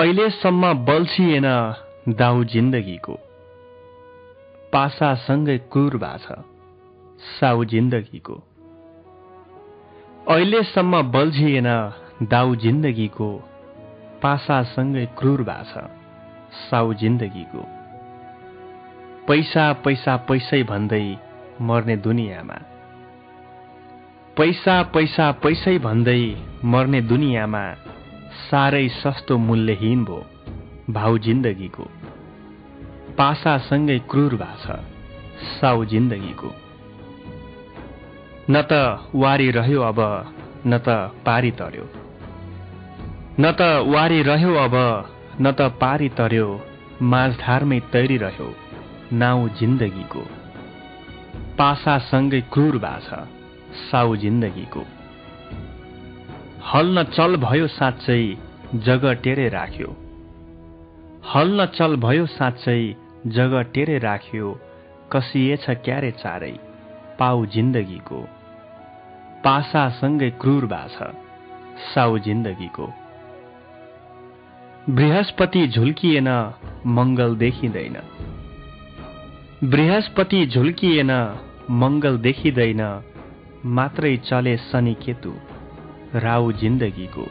अहिलेसम्म बल्छिएन दाउ जिन्दगीको, पासासँगै क्रूर बाछ साउ जिन्दगीको। अहिलेसम्म बल्झिएन दाउ जिन्दगीको, पासासँगै क्रूर बाछ साउ जिन्दगीको। पैसा पैसा पैसै भन्दै मर्ने दुनियाँमा, पैसा पैसा पैसै भन्दै मर्ने दुनियाँमा साह्रै सस्तो मूल्यहीन भो भाउ जिन्दगीको। पासासँगै क्रूर बाछ साउ जिन्दगीको। न त वारी रह्यो अब न त पारी तर्यो, न त वारी रह्यो अब न त पारी तर्यो, माझधारमै तैरिरह्यो नाउ जिन्दगीको। पासासँगै क्रूर बाछ साउ जिन्दगीको। हल न चल भयो साँच्चै जग टेरे राख्यो, हल न चल भयो साँच्चै जग टेरे राख्यो, कसिएछ क्यारे चारै पाउ जिन्दगीको। पासासँगै क्रूर बाछ साउ जिन्दगीको। बृहस्पति झुल्किएन मंगल देखिँदैन, बृहस्पति झुल्किएन मंगल देखिँदैन, मात्रै चले शनि केतु राउ जिन्दगीको।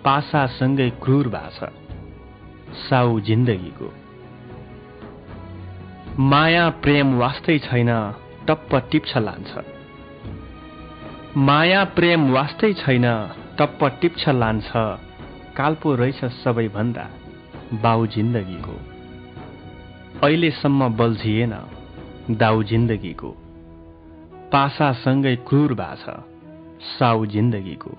पासासँगै क्रूर बाछ साउ जिन्दगीको। माया प्रेम वास्तै छैन टप्प टिप्छ लान्छ, माया प्रेम वास्तै छैन टप्प टिप्छ लान्छ, काल्पो रहेछ सबैभन्दा बाउ जिन्दगीको। अहिलेसम्म बल्झिएन दाउ जिन्दगीको, पासासँगै क्रूर बाछ साउ जिन्दगीको।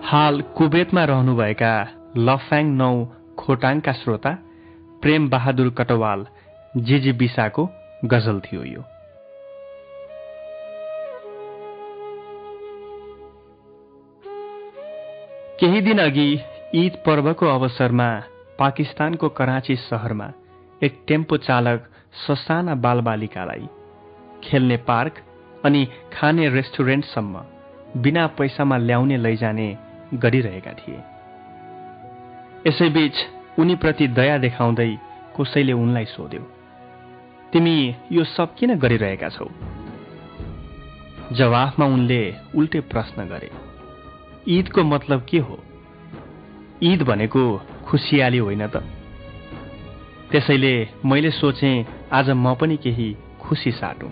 हाल कुवेतमा रहनुभएका लफाङ 9 खोटाङका श्रोता प्रेम बहादुर कटवाल जीजी बिसाको गजल थियो यो। केही दिन अघि ईद पर्वको अवसरमा पाकिस्तानको कराची शहरमा एक टेम्पो चालक ससाना बालबालिकालाई खेल्ने पार्क अनि खाने रेस्टुरेन्टसम्म बिना पैसामा ल्याउने लैजाने गरिरहेका थिए। यसैबीच उनीप्रति दया देखाउँदै कसैले उनलाई सोध्यो, तिमी यो सब किन गरिरहेका छौ? जवाफमा उनले उल्टे प्रश्न गरे, ईदको मतलब के हो? ईद भनेको खुसियाली होइन त? त्यसैले मैले सोचे आज म पनि केही खुसी साटौं।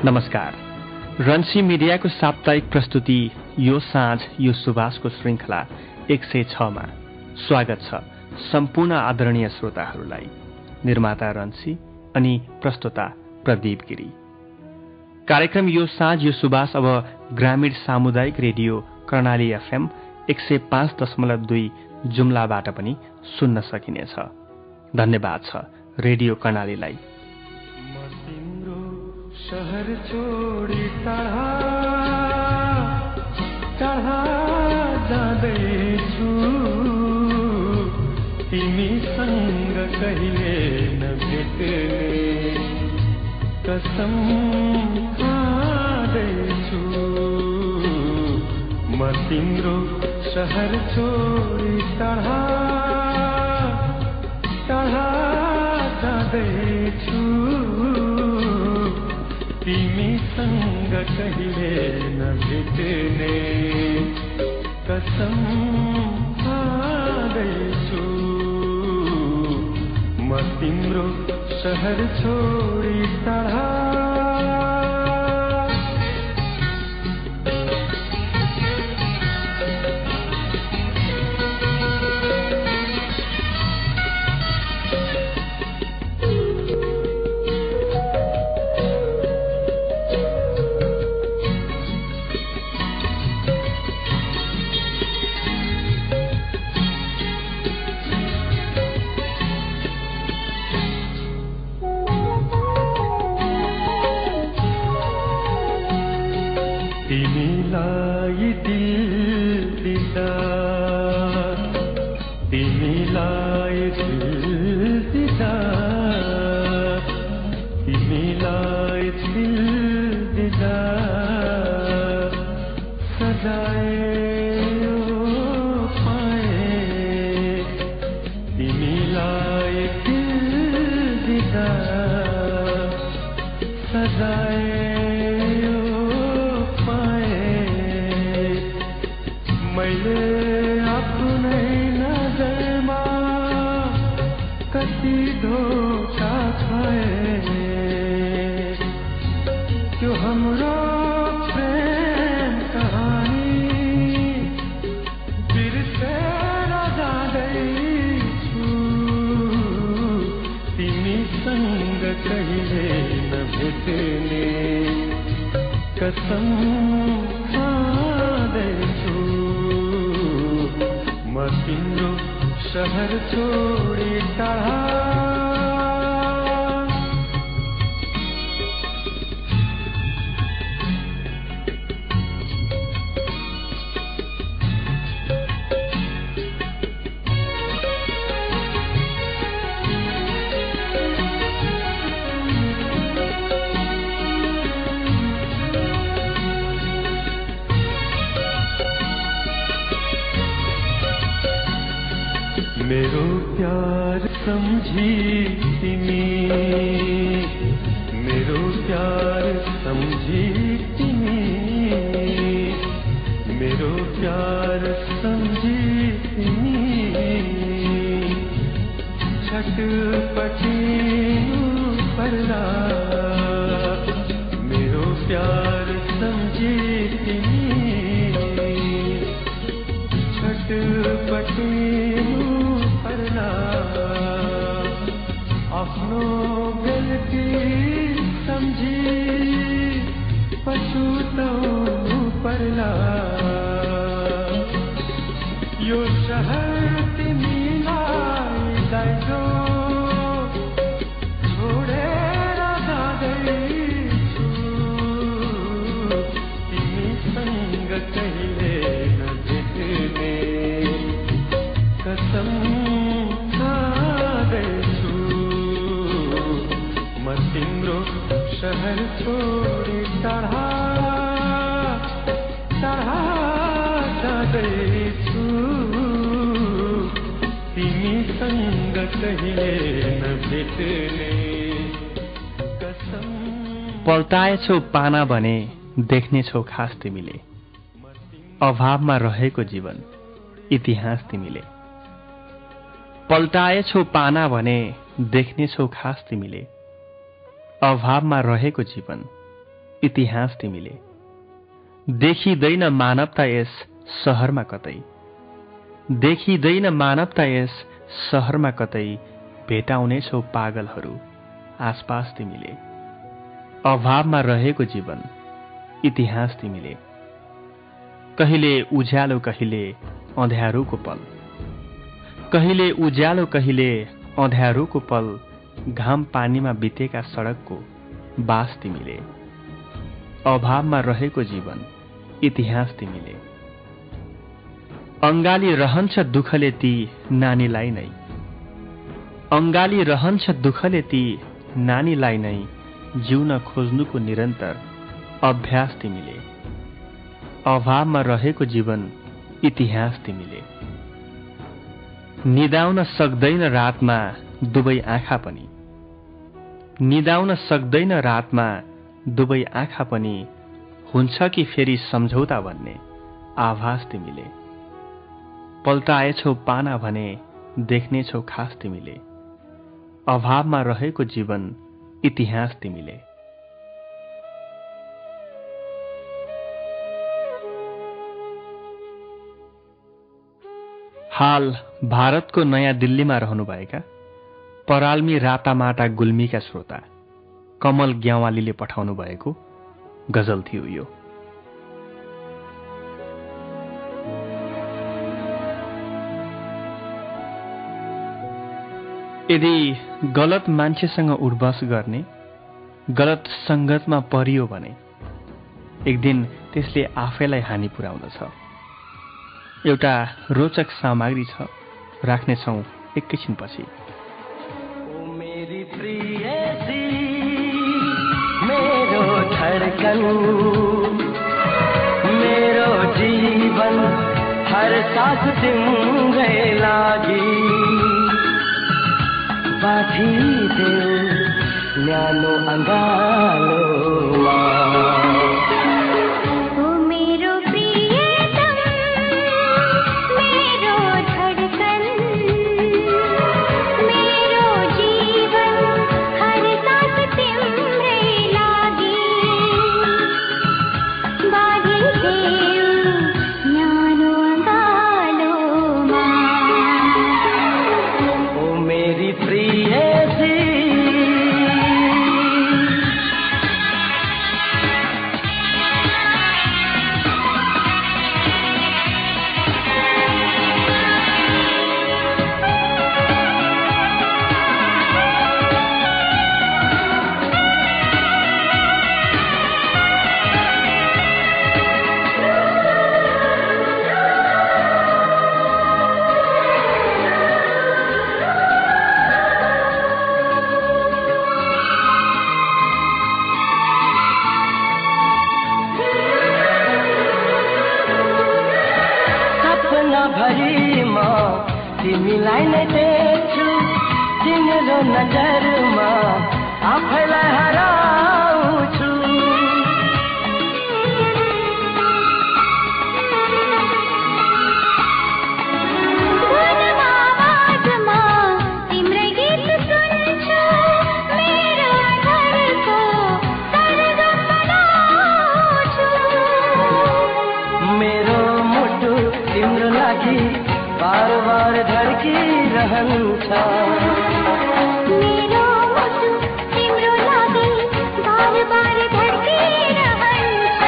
नमस्कार, रन्सी मिडियाको साप्ताहिक प्रस्तुति यो साँझ यो सुबासको श्रृंखला 106 मा स्वागत छ सम्पूर्ण आदरणीय श्रोताहरूलाई। निर्माता रन्सी अनि प्रस्तुता प्रदीप गिरी। कार्यक्रम यो साँझ यो सुबास अब ग्रामीण सामुदायिक रेडियो कर्णाली एफएम 105.2 जुम्लाबाट पनि सुन्न सकिनेछ। धन्यवाद छ रेडियो कर्णालीलाई। शहर छोडी टाढा टाढा जाँदैछु, तिमीसँग कहिले नभेट्ने कसम खाँदैछु। म तिम्रो शहर छोडी टाढा टाढा जाँदैछु, तिमीसँग कहिले नभेट्ने कसम खाँदैछु। म तिम्रो शहर छोडी टाढा तिमीलाई दिदा तिमीलाई दिदा सजाए पाए तिमीलाई दिदा सजाए पाए मैले आफ्नै नजरमा कति धोका खाए त्यो हाम्रो प्रेम कहानी बिर्सेर जाँदैछु तिमीसँग कहिले नभेट्ने कसम खाँदैछु म तिम्रो शहर छोडी टाढा मेरो प्यार समझी तिमी मेरो प्यार समझी तिमी मेरो प्यार समझी तिमी छटपटिनु पर्ला मेरो प्यार समझी तिमी छटपटिनु आफ्नो गल्ती सम्झी पछुताउनु पर्ला यो शहर तिमीलाई दाइजो छोडेर जाँदैछु तिमीसँग कहिले नभेट्ने कसम तिम्रो शहर छोडी टाढा टाढा जाँदैछु तिमीसँग कहिले नभेट्ने कसम पल्टाएछौ पाना भने देख्नेछौ खास तिमीले अभावमा रहेको जीवन इतिहास तिमीले पल्टाएछौ पाना भने देख्नेछौ खास तिमीले अभावमा रहेको जीवन इतिहास तिमीले देखिँदैन मानवता यस शहरमा कतै देखिँदैन मानवता यस शहरमा कतै भेटाउनेछौ पागलहरू आसपास तिमीले अभावमा रहेको जीवन इतिहास तिमीले कहिले उज्यालो कहिले अँध्यारोको पल कहिले उज्यालो कहिले अँध्यारोको पल घाम पानीमा बितेका सडकको बास तिमीले अभावमा रहेको जीवन इतिहास तिमीले अंगाली रहन्छ दुःखले ती नानीलाई नै अंगाली रहन्छ दुःखले ती नानीलाई नै जिउन खोज्नुको निरन्तर अभ्यास तिमीले अभावमा रहेको जीवन इतिहास तिमीले निदाउन सक्दैन रातमा दुवै आँखा पनि निदाउन सक्दैन रातमा दुवै आँखा पनि हुन्छ कि फेरि सम्झौता भन्ने आभास तिमीले पल्टाएछौ पाना भने देख्नेछौ खास तिमीले अभावमा रहेको जीवन इतिहास तिमीले हाल भारतको नयाँ दिल्लीमा रहनुभएका पराल्मी रातामाटा गुल्मीका श्रोता कमल ग्यावालीले पठाउनु भएको गजल थियो यो। यदि गलत मान्छेसँग उठबस गर्ने गलत संगतमा परियो भने एक दिन त्यसले आफैलाई हानि पुर्याउँदछ। एउटा रोचक सामग्री छ, राख्नेछौँ एकैछिनपछि। ओ मेरी प्रियसी मेरो धडकन मेरो जीवन हर सास तिम्रै लागि बाँधिदेऊ न्यानो अँगालोमा। तिमीलाई नै देख्छु तिम्रो नजरमा आफैलाई हराउँछु। तिम्रै गीत सुन्छु मेरो घरको सरगम बनाउँछु। मेरो मुटु तिम्रो लागि बार बार धड्किरहन्छ। मेरो मुटु तिम्रो लागि बार बार धड्किरहन्छ।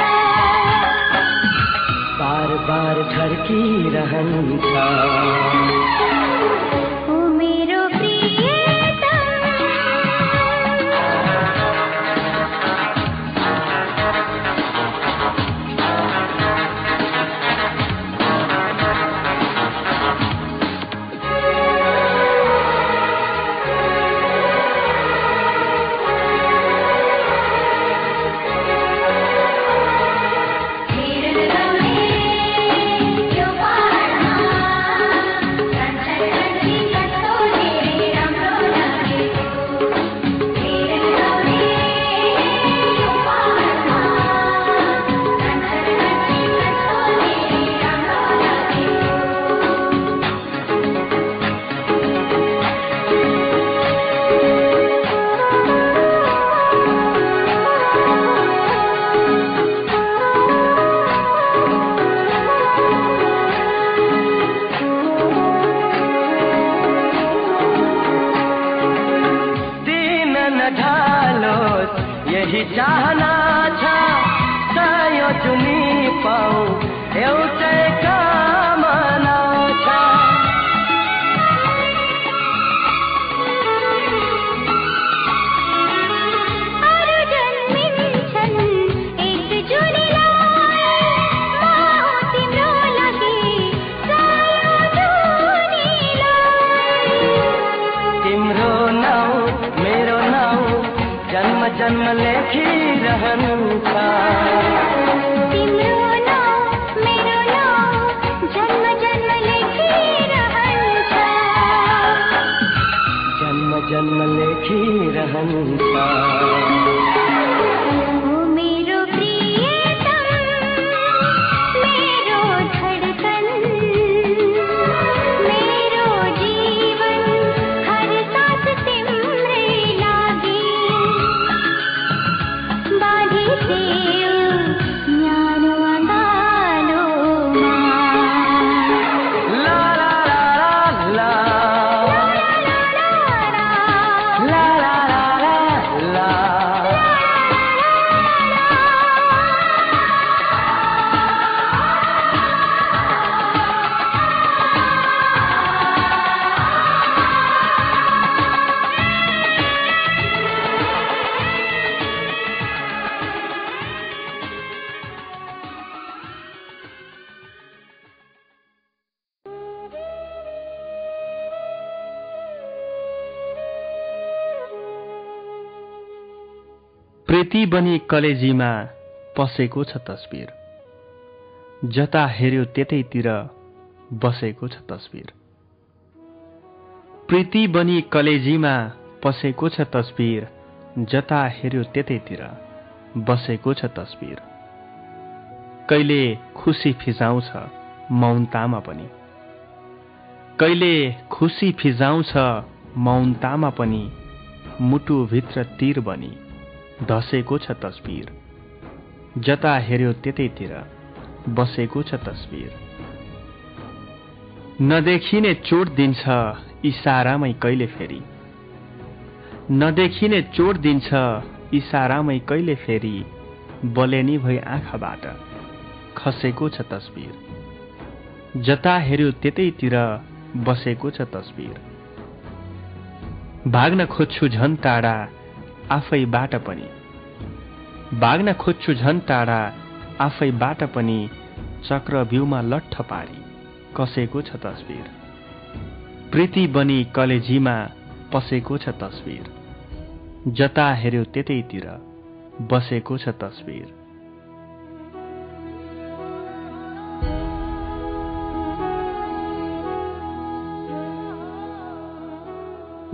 बार बार धड्किरहन्छ। ओ मेरो प्रियतम प्रीति बनी कलेजीमा पसेको छ तस्बिर, जता हेर्यो त्यतैतिर बसेको छ तस्बिर। प्रीति बनी कलेजीमा पसेको छ तस्बिर, जता हेर्यो त्यतैतिर बसेको छ तस्बिर। कहिले खुसी फिजाउँछ मौनतामा पनि, कहिले खुसी फिजाउँछ मौनतामा पनि, मुटुभित्र तीर बनी धसेको छ तस्बिर, जता हेर्यो त्यतैतिर बसेको छ तस्बिर। नदेखिने चोट दिन्छ इसारामै कहिले फेरि, नदेखिने चोट दिन्छ इसारामै कहिले फेरि, बलेनी भई आँखाबाट खसेको छ तस्बिर, जता हेर्यो त्यतैतिर बसेको छ तस्बिर। भाग्न खोज्छु झन् टाढा आफैबाट पनि, भाग्न खोज्छु झन् टाढा आफैबाट पनि, चक्रव्यूहमा लट्ठ पारी कसेको छ तस्बिर। प्रीति बनी कलेजीमा पसेको छ तस्बिर, जता हेर्यो त्यतैतिर बसेको छ तस्बिर।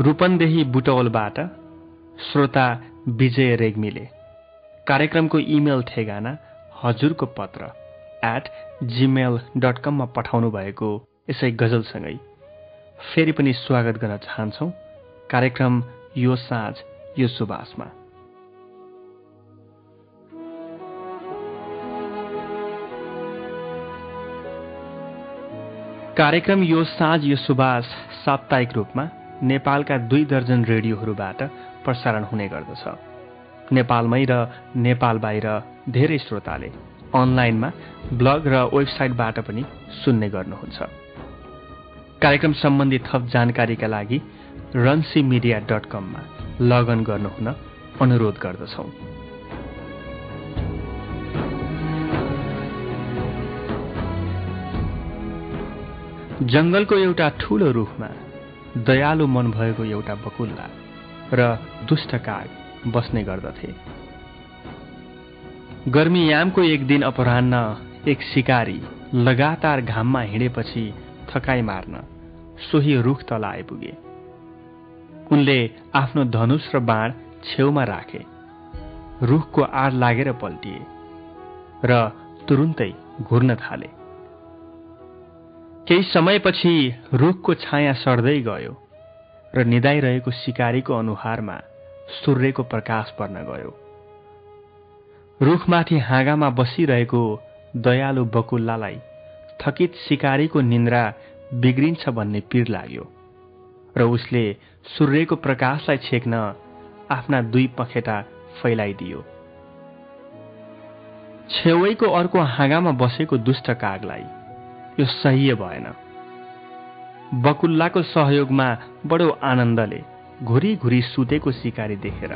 रूपन्देही बुटौलबाट श्रोता विजय रेग्मीले कार्यक्रमको इमेल ठेगाना हजुरको पत्र @gmail.com मा पठाउनु भएको यसै गजलसँगै फेरि पनि स्वागत गर्न चाहन्छौ कार्यक्रम यो साँझ यो सुबासमा। कार्यक्रम यो साँझ यो सुबास साप्ताहिक रूपमा नेपालका 2 दर्जन रेडियोहरूबाट प्रसारण हुने गर्दछ। नेपालमै र नेपाल बाहिर धेरै श्रोताले अनलाइनमा ब्लग र वेबसाइटबाट पनि सुन्ने गर्नुहुन्छ। कार्यक्रम सम्बन्धी थप जानकारीका लागि ransimedia.com मा लगइन गर्नुहुन अनुरोध गर्दछौं। जंगलको एउटा ठूलो रुखमा दयालु मन भएको एउटा बकुल्ला र दुष्ट काग बस्ने गर्दथे। गर्मीयामको एक दिन अपराह्न एक शिकारी लगातार घाममा हिँडेपछि थकाइ मार्न सोही रुख तल आइपुगे। उनले आफ्नो धनुष र बाण छेउमा राखे, रुखको आड लागेर पल्टिए र तुरुन्तै घुर्न थाले। केही समयपछि रुखको छाया सर्दै गयो र निदाइरहेको शिकारीको अनुहारमा सूर्यको प्रकाश पर्न गयो। रुखमाथि हाँगामा बसिरहेको दयालु बकुल्लालाई थकित शिकारीको निन्द्रा बिग्रिन्छ भन्ने पीर लाग्यो र उसले सूर्यको प्रकाशलाई छेक्न आफ्ना 2 पखेटा फैलाइदियो। छेउैको अर्को हाँगामा बसेको दुष्ट कागलाई यो सह्य भएन। बकुल्लाको सहयोगमा बडो आनन्दले घुरी घुरी सुतेको शिकारी देखेर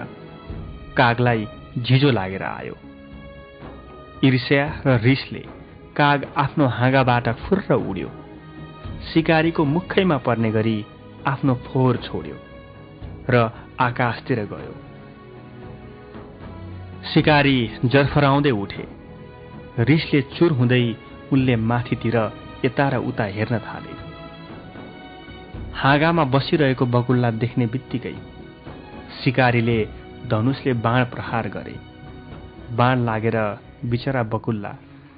कागलाई झिझो लागेर आयो। ईर्ष्या र रिसले काग आफ्नो हाँगाबाट फुर्र उड्यो, शिकारीको मुखैमा पर्ने गरी आफ्नो फोहोर छोड्यो र आकाशतिर गयो। शिकारी जर्फराउँदै उठे। रिसले चुर हुँदै उनले माथितिर यता र उता हेर्न थाले। हाँगामा बसिरहेको बकुल्ला देख्ने बित्तिकै शिकारीले धनुषले बाण प्रहार गरे। बाण लागेर बिचरा बकुल्ला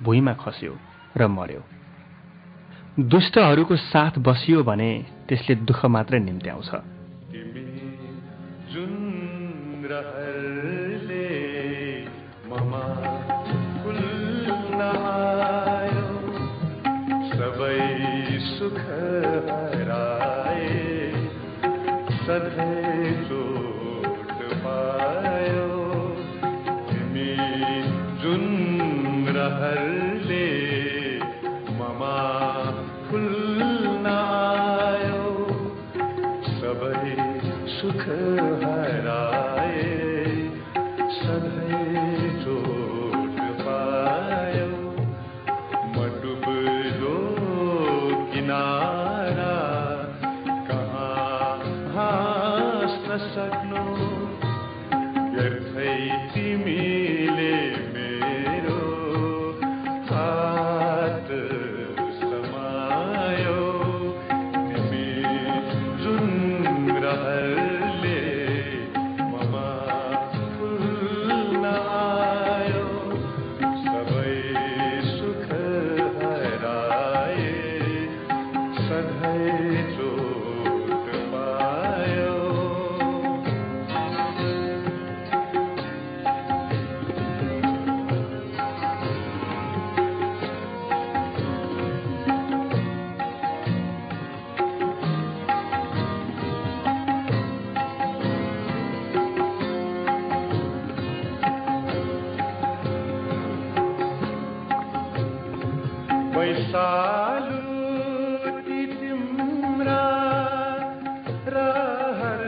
भुइँमा खस्यो र मर्यो। दुष्टहरूको साथ बसियो भने त्यसले दुःख मात्रै निम्त्याउँछ। सुख हराए सधैँ चोट पायो, तिमी जुन रहरले ममा फुल्न आयो, सबै सुख हराए सधैँ चोट पायो, म डुब्दो किनारा कहाँ हाँस्न सक्नु, व्यर्थै तिमी वैशालु ती तिम्रा रहरहरूमा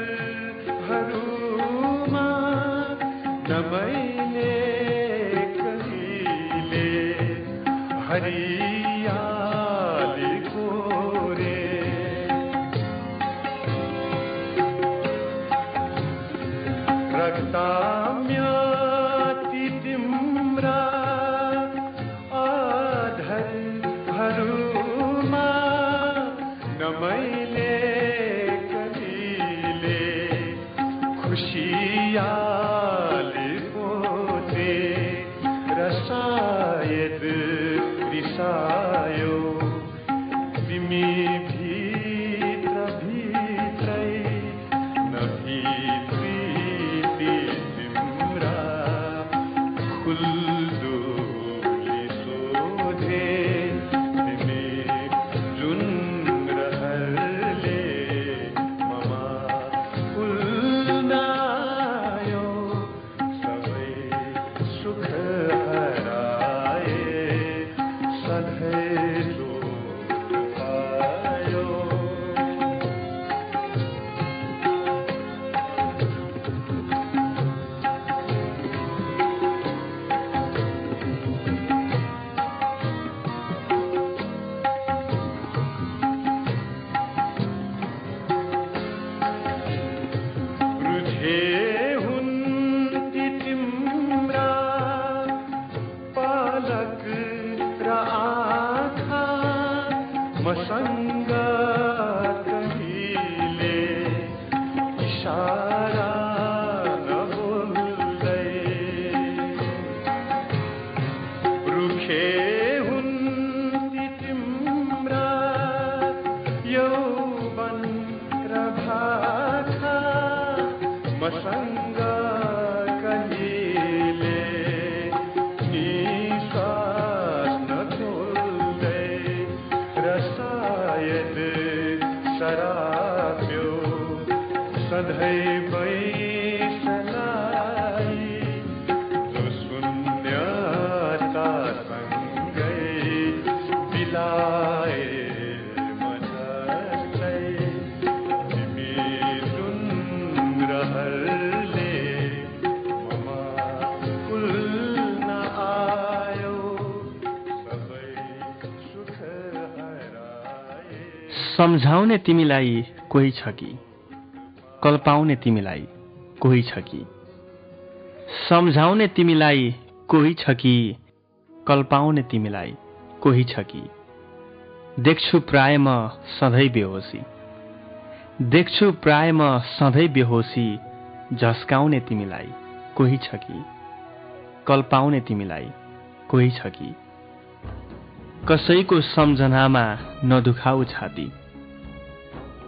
नमैले कहिले हरियालीको रे रक्ताम्य ती तिम्रा आधरहरूमा नमैले कहिले खुशियालीको रे रसायद रिसायो तिमी भित्र भित्रै नभित्री तिम्रा खुल्दोले सोधे तिमी जुन रहरले ममा उल्नायो सबै सुख हराए सधैँ लोक पायो रुझे हुन् ती तिम्रा पालक र आँखा मसँग कहिले इशारा नबोल्दै रुखे हुन् ती तिम्रा यौवन र भाखा मसँग कहिले निश्वास नखोल्दै रसायद शराब्यो सधैँ बैसलाई जो शून्यतासँगै बिलाए मजलै तिमी जुन रहरले ममा कुल्न आयो सबै सुख हराए सम्झाउने तिमीलाई कोही छ कि कल्पाउने तिमीलाई कोही छ कि सम्झाउने तिमीलाई कोही छ कि कल्पाउने तिमीलाई कोही छ कि देख्छु प्राय म सधैँ बेहोसी देख्छु प्राय म सधैँ बेहोसी झस्काउने तिमीलाई कोही छ कि कल्पाउने तिमीलाई कोही छ कि कसैको सम्झनामा नदुखाऊ छाती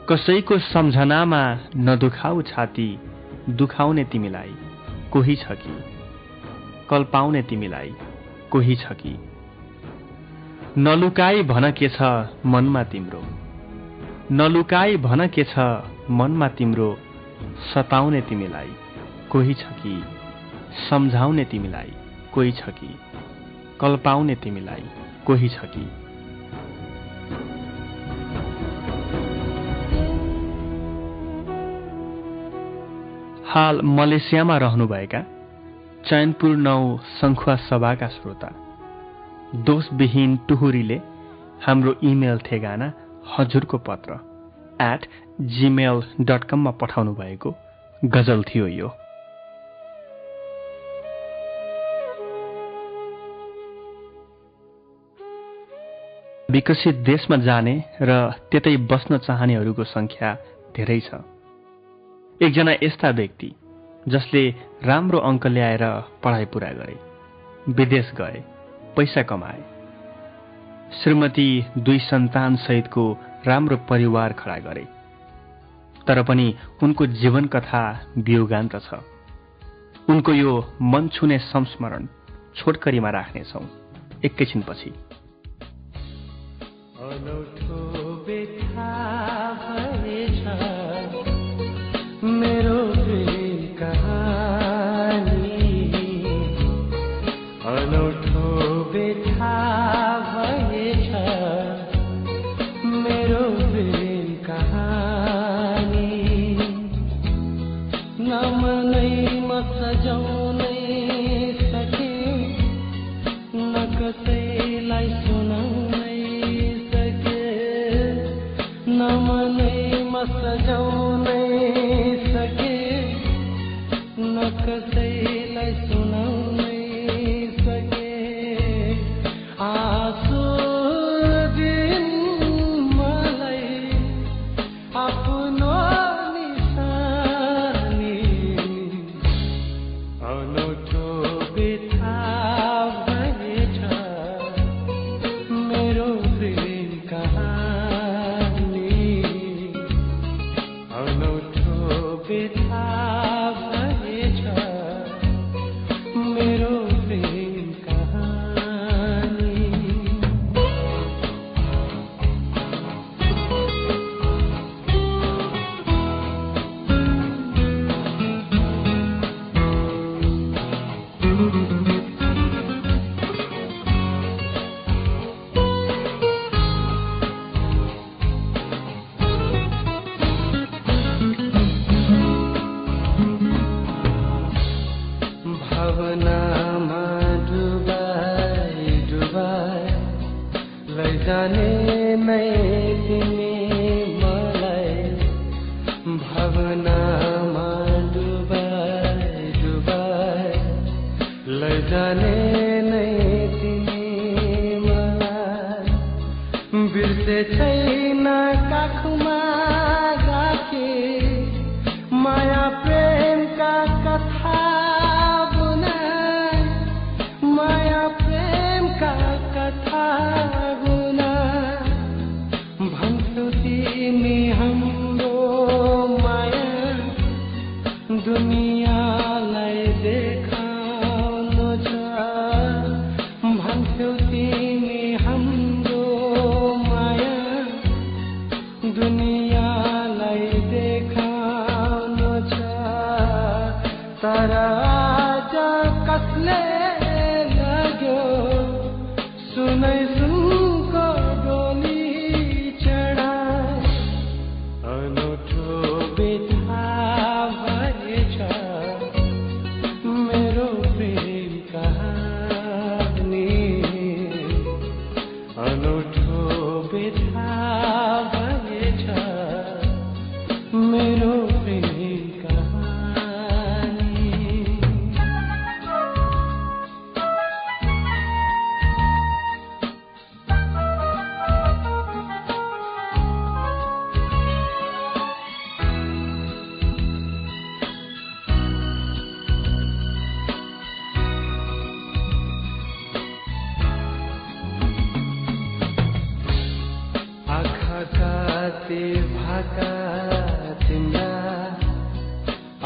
कसैको सम्झनामा नदुखाऊ छाती दुखाउने तिमीलाई कोही छ कि कल्पाउने तिमीलाई कोही छ कि नलुकाई भन के छ मनमा तिम्रो नलुकाई भन के छ मनमा तिम्रो सताउने तिमीलाई कोही छ कि सम्झाउने तिमीलाई कोही छ कि कल्पाउने तिमीलाई कोही छ कि हाल मलेसियामा रहनुभएका चैनपुर 9 सङ्खुवा सभाका श्रोता दोषविहीन टुहुरीले हाम्रो इमेल ठेगाना हजुरको पत्र @gmail.com मा पठाउनु भएको गजल थियो यो। विकसित देशमा जाने र त्यतै बस्न चाहनेहरूको संख्या धेरै छ। एकजना यस्ता व्यक्ति जसले राम्रो अङ्क ल्याएर पढाइ पूरा गरे, विदेश गए, पैसा कमाए, श्रीमती 2 सन्तान सहितको राम्रो परिवार खडा गरे, तर पनि उनको जीवन कथा वियोगान्त छ। उनको यो मन छुने संस्मरण छोटकरीमा राख्नेछौँ एकैछिनपछि। अनौठो बेथा भएछ मेरो प्रेम कहानी, अनौठो बेथा भएछ बुझाउनै सके न कसैलाई सुनाउनै सके आँसु दिन मलाई आफ्नो निशानी अनौठो बिथा भएछ मेरो प्रेम कहानी अनौठो बिथा भएछ मेरो प्रेम कहानी भावनामा डुबाई डुबाई लैजाने नै तिमी मलाई भावनामा डुबाई डुबाई लैजाने नै तिमी मलाई बिर्से छैन काखमा राखे माया प्रेमका कथा माया प्रेमका कथा गुना भन्थ्यौ तिमी हाम्रो माया दुनियाँलाई देखाउनु छ भन्थ्यौ तिमी हाम्रो माया दुनियाँलाई देखाउनु छ तर आज कसले सुनै सुनको डोली चढाए अनौठो बिथा भएछ मेरो प्रेम कहानी अनौठो बिथा भएछ मेरो प्रेम कहानी आँखाकाते भाका तिम्रा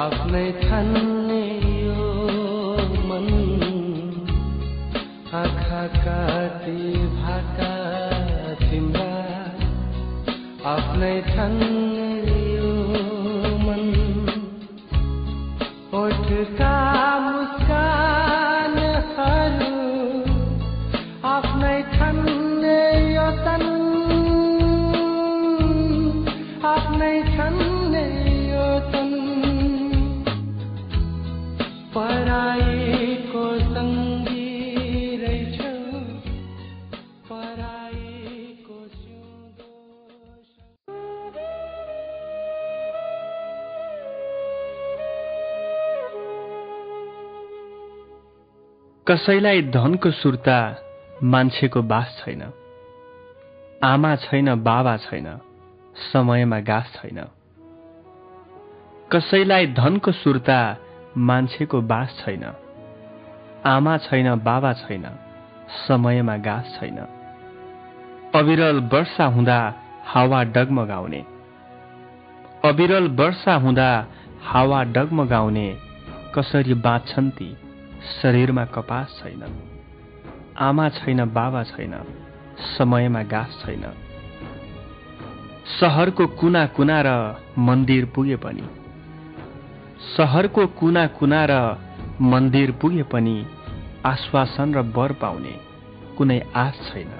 आफ्नै ठान्ने यो मन आँखाकाते भाका तिम्रा आफ्नै ठान्ने यो मन ओठका मुस्कानहरू आफ्नै ठान्ने यो तन आफ्नै ठान्ने यो तन पराईको सङ्गी रहेछौ पराईको सिउँदो कसैलाई धनको सुर्ता मान्छेको बास छैन आमा छैन बाबा छैन समयमा गाँस छैन कसैलाई धनको सुर्ता मान्छेको बास छैन आमा छैन बाबा छैन समयमा गाँस छैन अविरल वर्षा हुँदा हावा डगमगाउने अविरल वर्षा हुँदा हावा डगमगाउने कसरी बाँच्छन् ती शरीरमा कपास छैन आमा छैन बाबा छैन समयमा गाँस छैन शहरको कुना कुना र मन्दिर पुगे पनि शहरको कुना कुना र मन्दिर पुगे पनि आश्वासन र वर पाउने कुनै आश छैन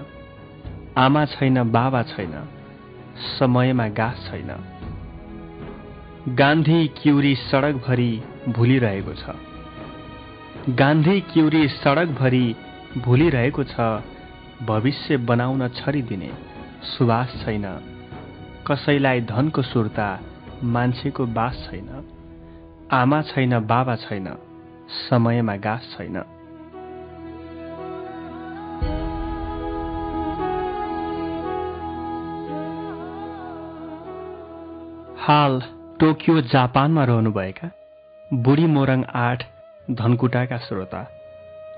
आमा छैन बाबा छैन समयमा गाँस छैन गान्धी क्युरी सडकभरि भुलिरहेको छ गान्धी क्युरी सडकभरि भुलिरहेको छ भविष्य बनाउन छरिदिने सुवास छैन कसैलाई धनको सुर्ता मान्छेको बास छैन, आमा छैन, बाबा छैन, समयमा गाँस छैन। हाल टोकियो जापानमा रहनुभएका बुढी मोरङ 8 धनकुटाका श्रोता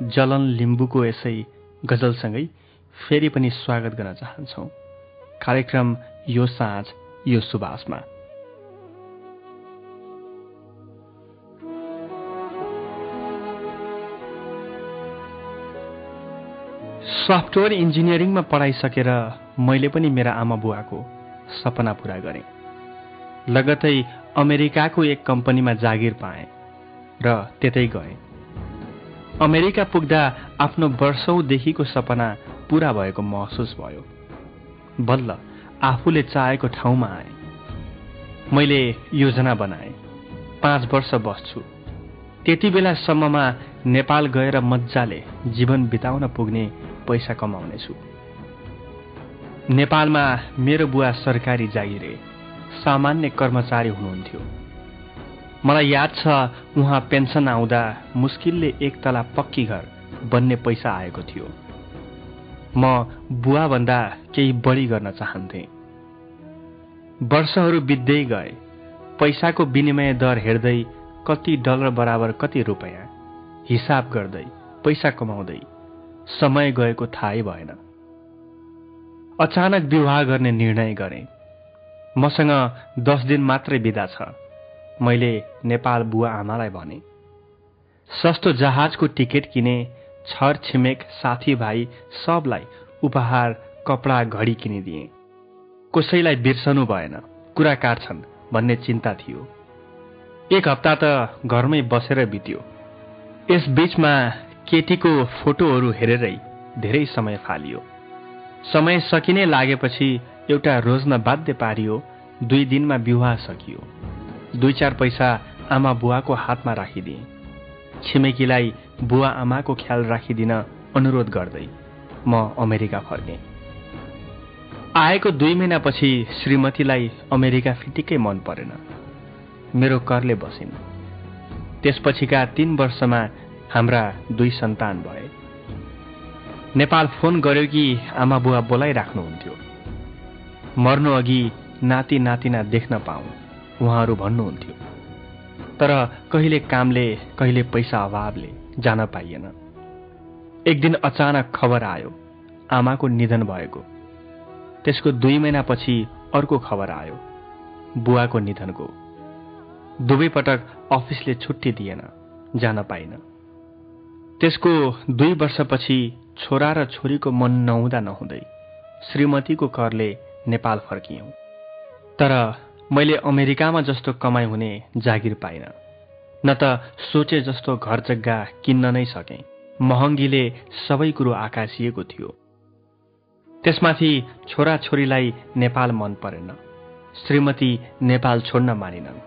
जलन लिम्बुको यसै गजलसँगै फेरि पनि स्वागत गर्न चाहन्छौ कार्यक्रम यो साँझ यो सुबासमा। सफ्टवेयर इन्जिनियरिङमा पढाइसकेर मैले पनि मेरा आमा बुवाको सपना पूरा गरेँ। लगतै अमेरिकाको एक कम्पनीमा जागिर पाएँ र त्यतै गएँ। अमेरिका पुग्दा आफ्नो वर्षौंदेखिको सपना पूरा भएको महसुस भयो। बल्ल आफूले चाहेको ठाउँमा आएँ। मैले योजना बनाएँ 5 वर्ष बस्छु, त्यति बेलासम्ममा नेपाल गएर मज्जाले जीवन बिताउन पुग्ने पैसा कमाउनेछु। नेपालमा मेरो बुवा सरकारी जागिरे सामान्य कर्मचारी हुनुहुन्थ्यो। मलाई याद छ उहाँ पेन्सन आउँदा मुस्किलले 1 तला पक्की घर बन्ने पैसा आएको थियो। म बुवाभन्दा केही बढी गर्न चाहन्थेँ। वर्षहरू बित्दै गए। पैसाको विनिमय दर हेर्दै कति डलर बराबर कति रुपैयाँ हिसाब गर्दै पैसा कमाउँदै समय गएको थाहै भएन। अचानक विवाह गर्ने निर्णय गरेँ। मसँग 10 दिन मात्रै बिदा छ। मैले नेपाल बुवा आमालाई भने। सस्तो जहाजको टिकट किने, छर छिमेक साथीभाइ सबलाई उपहार कपडा घडी किनिदिए। कसैलाई बिर्सनु भएन, कुरा काट्छन् भन्ने चिन्ता थियो। 1 हप्ता त घरमै बसेर बित्यो। यस बीचमा केटीको फोटोहरू हेरेरै धेरै समय फालियो। समय सकिने लागेपछि एउटा रोज्न बाध्य पारियो। 2 दिनमा विवाह सकियो। 2-4 पैसा आमा बुवाको हातमा राखिदिए। छिमेकीलाई बुवा आमाको ख्याल राखिदिन अनुरोध गर्दै म अमेरिका फर्केँ। आएको 2 महिनापछि श्रीमतीलाई अमेरिका फिटिक्कै मन परेन। मेरो करले बसिन्। त्यसपछिका 3 वर्षमा हाम्रा 2 सन्तान भए। नेपाल फोन गर्यो कि आमा बुवा बोलाइराख्नुहुन्थ्यो। मर्नु अघि नाति नातिना देख्न पाऊँ उहाँहरू भन्नुहुन्थ्यो। तर कहिले कामले कहिले पैसा अभावले जान पाइएन। एक दिन अचानक खबर आयो आमाको निधन भएको। त्यसको 2 महिनापछि अर्को खबर आयो बुवाको निधनको। 2 पटक अफिसले छुट्टी दिएन, जान पाइन। त्यसको 2 वर्षपछि छोरा र छोरीको मन नहुँदा नहुँदै श्रीमतीको करले नेपाल फर्कियौं। तर मैले अमेरिकामा जस्तो कमाइ हुने जागिर पाइन, न त सोचे जस्तो घर जग्गा किन्न नै सकेँ। महँगीले सबै कुरो आकाशिएको थियो। त्यसमाथि छोरा छोरीलाई नेपाल मन परेन। श्रीमती नेपाल छोड्न मानिनन्।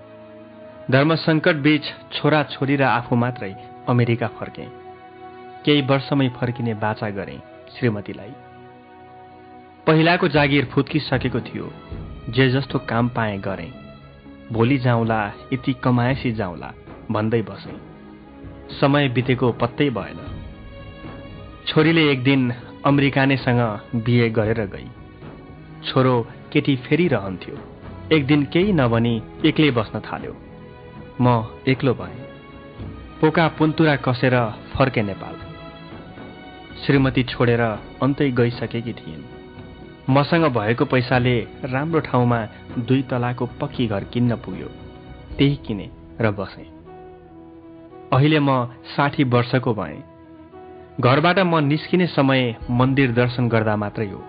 धर्मसङ्कट बीच छोरा छोरी र आफू मात्रै अमेरिका फर्केँ। केही वर्षमै फर्किने बाचा गरेँ श्रीमतीलाई। पहिलाको जागिर फुत्किसकेको थियो। जे जस्तो काम पाएँ गरेँ। भोलि जाउँला, यति कमाएसी जाउँला भन्दै बसेँ। समय बितेको पत्तै भएन। छोरीले एक दिन अमेरिकानेसँग बिहे गरेर गई। छोरो केटी फेरिरहन्थ्यो। एक दिन केही नभनी एक्लै बस्न थाल्यो। म एक्लो भएँ। पोका पुन्तुरा कसेर फर्के नेपाल। श्रीमती छोडेर अन्तै गइसकेकी थिइन्। मसँग भएको पैसाले राम्रो ठाउँमा 2 तलाको पक्की घर किन्न पुग्यो। त्यही किने र बसेँ। अहिले म 60 वर्षको भएँ। घरबाट म निस्किने समय मन्दिर दर्शन गर्दा मात्रै हो।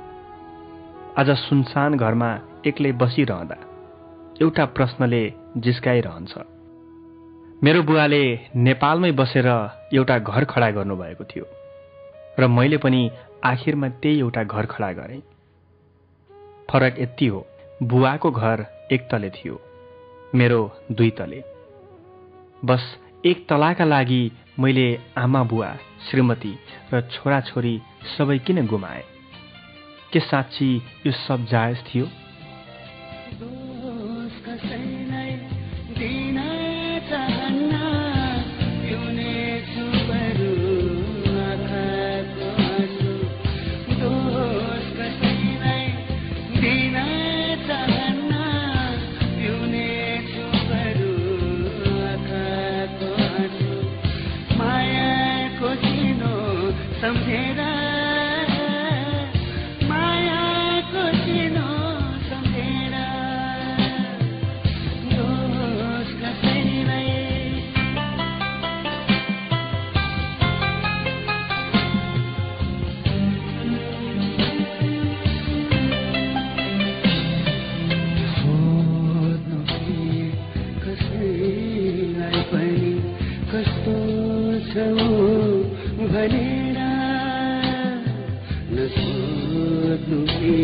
आज सुनसान घरमा एक्लै बसिरहँदा एउटा प्रश्नले जिस्काइरहन्छ। मेरो बुवाले नेपालमै बसेर एउटा घर खडा गर्नुभएको थियो र मैले पनि आखिरमा त्यही एउटा घर खडा गरेँ। फरक यति हो, बुवाको घर 1 तले थियो, मेरो 2 तले। बस 1 तलाका लागि मैले आमा बुवा, श्रीमती र छोराछोरी सबै किन गुमाए? के साँच्ची यो सब जायज थियो? आँसु दोष कसैलाई दिन चाहन्न पिउनेछु बरु आँखाको आँसु मायाको चिनो सम्झेर मायाको चिनो सम्झेर दोष कसैलाई सोध्नु कि कसैलाई पनि कस्तो छौ भनेर नसोध्नु कि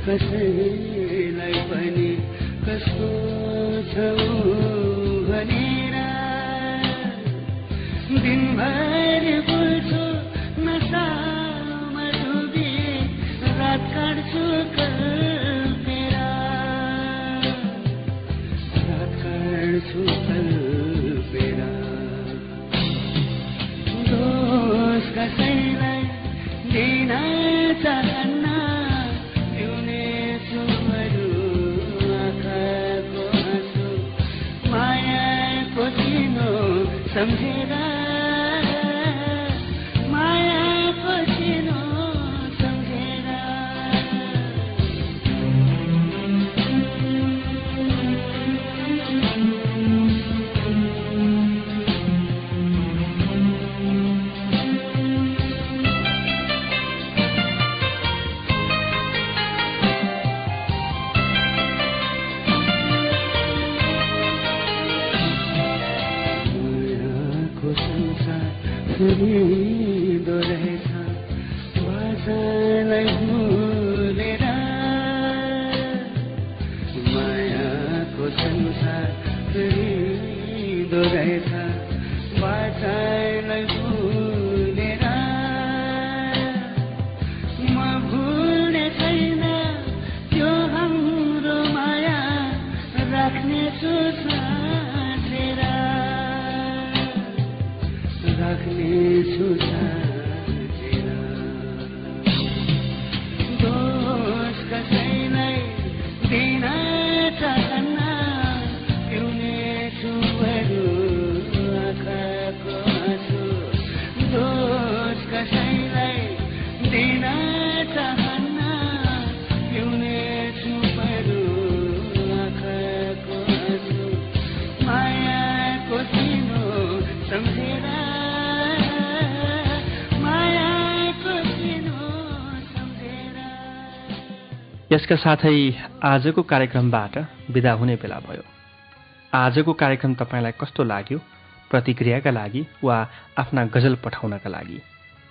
कसैलाई पनि कस्तो छौ भनेर दिनभरि बोल्छु नसामा डुबी रात काट्छु कल्पेर रात काट्छु कल्पेर दोष कसैलाई दिन चाहन्न पिउनेछु बरु आँखाको आँसु मायाको चिनो सम्झेर मायाको चिनो सम्झेर मायाको संसार फुलिँदो रहेछ बाचालाई भुलेर मायाको संसार फुलिँदो रहेछ बाचालाई भुलेर म भुल्ने छैन त्यो हाम्रो माया राख्नेछु साँचेर राख्नेछु साँचेर दोष कसैलाई दिन चाहन्न पिउनेछु बरु आँखाको आँसु दोष कसैलाई दिन चाहन्न पिउनेछु बरु आँखाको आँसु मायाको चिनो सम्झेर मायाको चिनो सम्झेर यसका साथै आजको कार्यक्रमबाट बिदा हुने बेला भयो। आजको कार्यक्रम तपाईँलाई कस्तो लाग्यो? प्रतिक्रियाका लागि वा आफ्ना गजल पठाउनका लागि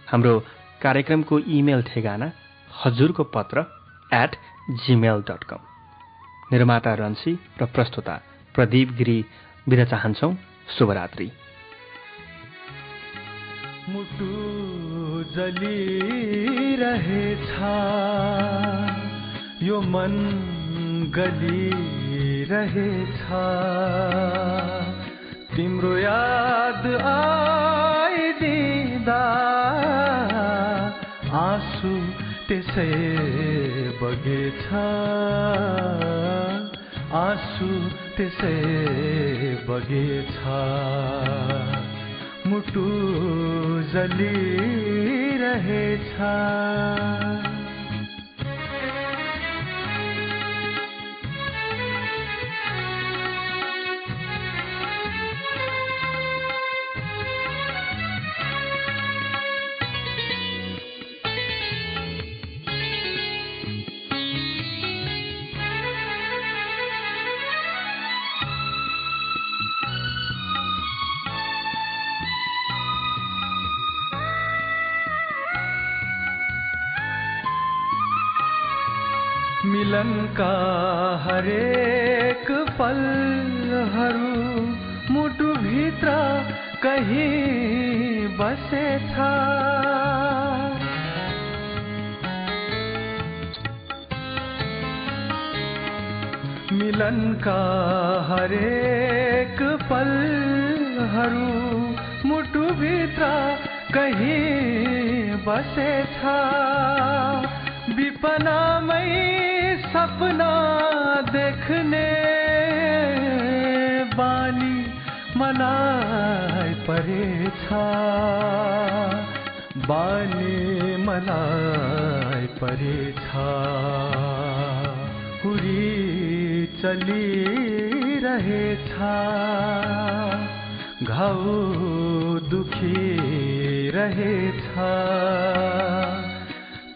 हाम्रो कार्यक्रमको इमेल ठेगाना हजुरको पत्र @gmail.com। निर्माता रन्सी र प्रस्तुता प्रदीप गिरी बिदा चाहन्छौँ। शुभरात्रि। मुटु जलिरहेछ यो मन गलिरहेछ तिम्रो याद आइदिँदा आँसु त्यसै बगेछ आँसु त्यसै बगेछ मुटु जलिरहेछ मिलनका हरेक पलहरू मुटु भित्र कहीं बसेछ मिलनका हरेक पलहरू मुटु भित्र कहीं बसेछ विपनामै सपना देख्ने बानी मलाई परेछ बानी मलाई परेछ उडी चलिरहेछ घाउ दुखिरहेछ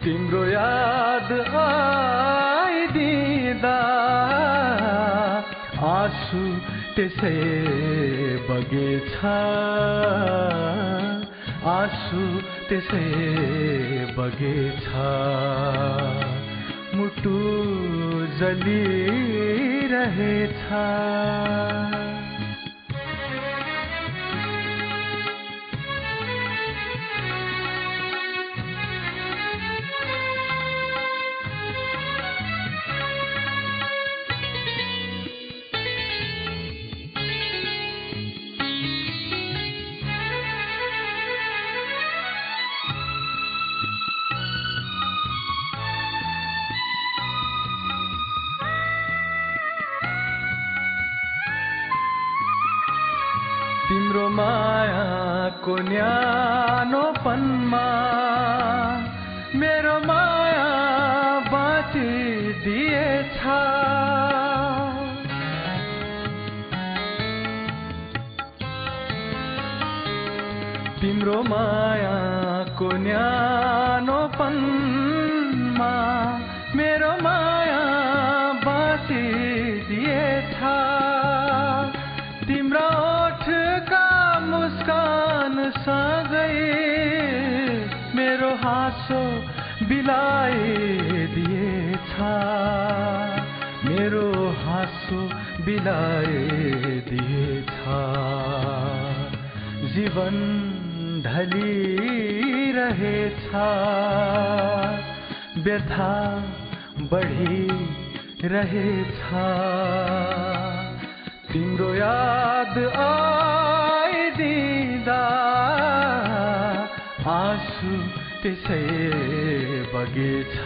तिम्रो याद आइदिँदा आँसु त्यसै बगेछ आँसु त्यसै बगेछ मुटु जलिरहेछ तिम्रो मायाको न्यानोपनमा मेरो माया बाँचिदिएछ तिम्रो मायाको न्यानोपनमा मेरो माया बाँचिदिएछ तिम्रो ओठका मुस्कान सँगै मेरो हाँसो बिलाइदिएछ मेरो हाँसो बिलाइदिएछ जीवन ढलिरहेछ व्यथा बढिरहेछ तिम्रो याद आइदिँदा आँसु त्यसै बगेछ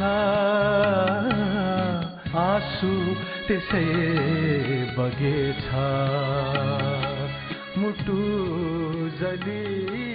आँसु त्यसै बगेछ मुटु जली